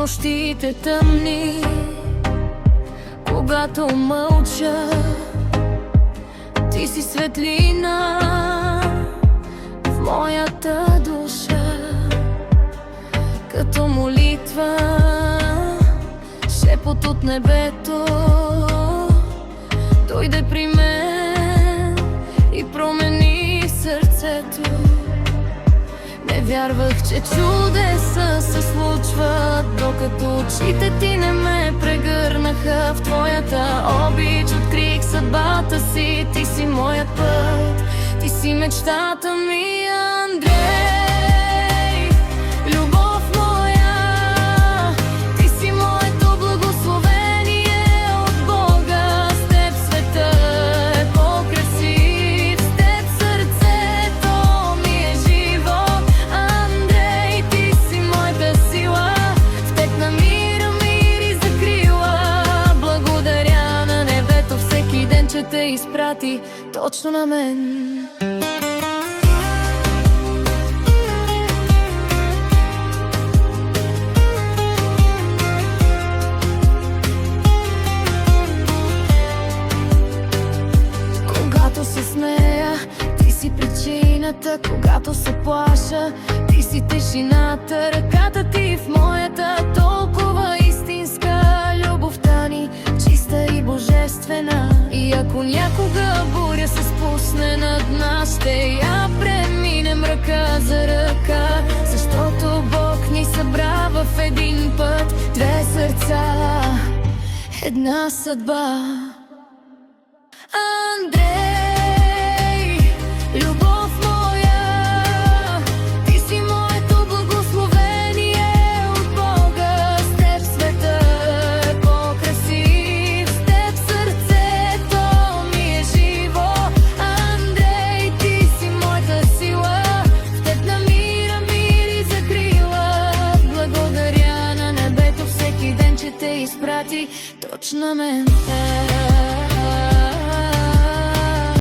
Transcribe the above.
нощите тъмни, когато мълча, ти си светлина в моята душа. Като молитва, шепот от небето дойде при мен и промени сърцето. Не вярвах, че чудеса се случват, докато очите ти не ме прегърнаха. В твоята обич открих съдбата си. Ти си моят път, ти си мечтата ми, Андрей. Любов моя, ти си моето благословение от Бога. С теб света е по-красив, с теб сърцето ми е живот. Андрей, ти си моята сила, в теб намирам мир и закрила. Благодаря на небето всеки ден, че те изпрати точно на мен. Когато се смея, ти си причината. Когато се плаша, ти си тишината. Ръката ти в моята, толкова истинска. Любовта ни чиста и божествена. И ако някога буря се спусне над нас, ще я преминем ръка за ръка. Защото Бог ни събра в един път, две сърца, една съдба. Андрей, любов моя, ти си моето благословение от Бога. С теб света е по-красив, с теб сърцето ми е живо. Андрей, ти си моята сила, в теб намирам мир и закрила. Благодаря на небето всеки ден, че те изпрати точно на мен.